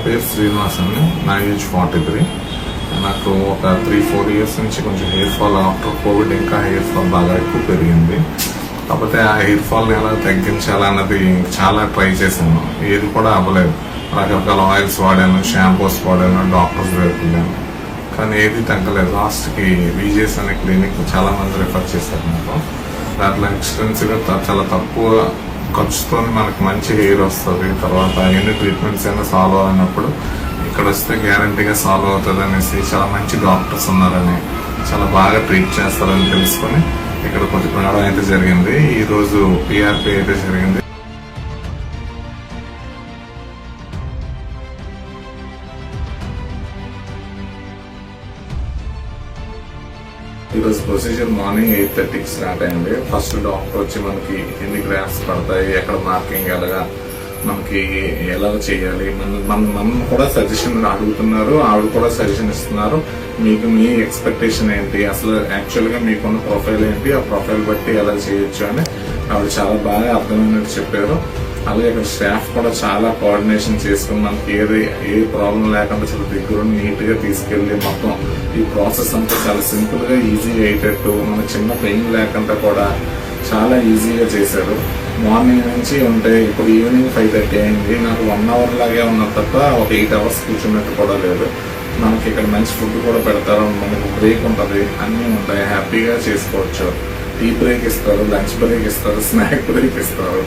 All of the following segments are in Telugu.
పేరు శ్రీనివాస్ అండి. నా ఏజ్ 43. నాకు ఒక 3-4 ఇయర్స్ నుంచి కొంచెం హెయిర్ ఫాల్, ఆఫ్టర్ కోవిడ్ ఇంకా హెయిర్ ఫాల్ బాగా ఎక్కువ పెరిగింది. కాకపోతే ఆ హెయిర్ ఫాల్ని ఎలా తగ్గించాలన్నది చాలా ట్రై చేశాను, ఏది కూడా అవ్వలేదు. రకరకాల ఆయిల్స్ వాడాను, షాంపూస్ వాడాను, డాక్టర్స్ దగ్గరికి వెళ్ళాను, కానీ ఏది తగ్గలేదు. లాస్ట్కి విజేస్ అనే క్లినిక్ చాలా మంది రిఫర్ చేశారు నాకు. దాంట్లో ఎక్స్పెన్సివ్గా చాలా తక్కువ ఖర్చుతో మనకు మంచి హెయిర్ వస్తుంది. తర్వాత ఎన్ని ట్రీట్మెంట్స్ అయినా సాల్వ్ అయినప్పుడు ఇక్కడ వస్తే గ్యారంటీగా సాల్వ్ అవుతుంది అనేసి, చాలా మంచి డాక్టర్స్ ఉన్నారని, చాలా బాగా ట్రీట్ చేస్తారని తెలుసుకొని ఇక్కడ కొంచెం రావడం అయితే జరిగింది. ఈరోజు పిఆర్పి అయితే జరిగింది. ఈరోజు ప్రొసీజర్ మార్నింగ్ 8:30కి స్టార్ట్ అయింది. ఫస్ట్ డాక్టర్ వచ్చి మనకి ఎన్ని గ్రాఫ్స్ పడతాయి, ఎక్కడ మార్కింగ్ ఎలాగా, మనకి ఎలా చేయాలి, మనం కూడా సజెషన్ అడుగుతున్నారు, ఆవిడ కూడా సజెషన్ ఇస్తున్నారు. మీకు మీ ఎక్స్పెక్టేషన్ ఏంటి, అసలు యాక్చువల్గా మీకున్న ప్రొఫైల్ ఏంటి, ఆ ప్రొఫైల్ బట్టి ఎలా చేయొచ్చు అని ఆవిడ చాలా బాగా అర్థమైనట్టు చెప్పారు. అలాగే ఇక్కడ స్టాఫ్ కూడా చాలా కోఆర్డినేషన్ చేసుకుని మనకి ఏ ప్రాబ్లం లేకుండా చాలా దగ్గర నీట్ గా తీసుకెళ్లి మొత్తం ఈ ప్రాసెస్ అంతా చాలా సింపుల్ గా ఈజీగా అయ్యేటట్టు, మన చిన్న పెయిన్ లేకుండా కూడా చాలా ఈజీగా చేశారు. మార్నింగ్ నుంచి ఉంటే ఇప్పుడు ఈవినింగ్ 5:30 అయింది. నాకు 1 అవర్ లాగే ఉన్నది తప్ప ఒక 8 అవర్స్ కూర్చున్నట్టు కూడా లేదు. మనకి ఇక్కడ మంచి ఫుడ్ కూడా పెడతారు, మనకు బ్రేక్ ఉంటుంది, అన్నీ ఉంటాయి, హ్యాపీగా చేసుకోవచ్చు. టీ బ్రేక్ ఇస్తారు, లంచ్ బ్రేక్ ఇస్తారు, స్నాక్ బ్రేక్ ఇస్తారు,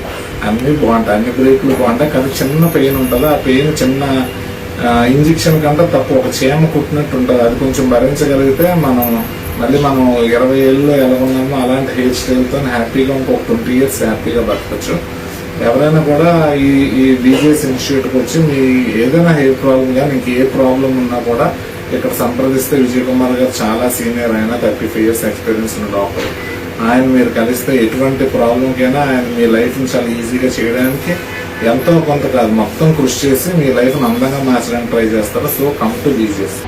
అన్ని బాగుంటాయి. అన్ని బ్రేక్లు బాగుంటాయి. కానీ చిన్న పెయిన్ ఉంటుంది, ఆ పెయిన్ చిన్న ఇంజెక్షన్ కంటే తక్కువ, ఒక చీమ కుట్టినట్టు ఉంటుంది. అది కొంచెం భరించగలిగితే మనం 20 ఏళ్ళలో ఎలా ఉన్నామో అలాంటి హెయిర్ స్టైల్తో హ్యాపీగా ఇంకొక 20 ఇయర్స్ హ్యాపీగా బతకచ్చు. ఎవరైనా కూడా ఈ విజేఎస్ ఇన్స్టిట్యూట్కి వచ్చి మీ ఏదైనా హెయిర్ ప్రాబ్లం కానీ ఇంక ఏ ప్రాబ్లం ఉన్నా కూడా ఇక్కడ సంప్రదిస్తే విజయ్ కుమార్ గారు చాలా సీనియర్, ఆయన 35 ఇయర్స్ ఎక్స్పీరియన్స్ ఉన్న డాక్టర్. ఆయన మీరు కలిస్తే ఎటువంటి ప్రాబ్లంకైనా ఆయన మీ లైఫ్ని చాలా ఈజీగా చేయడానికి ఎంతో కొంత కాదు మొత్తం కృషి చేసి మీ లైఫ్ని అందంగా మార్చడానికి ట్రై చేస్తారు. So come to VJS.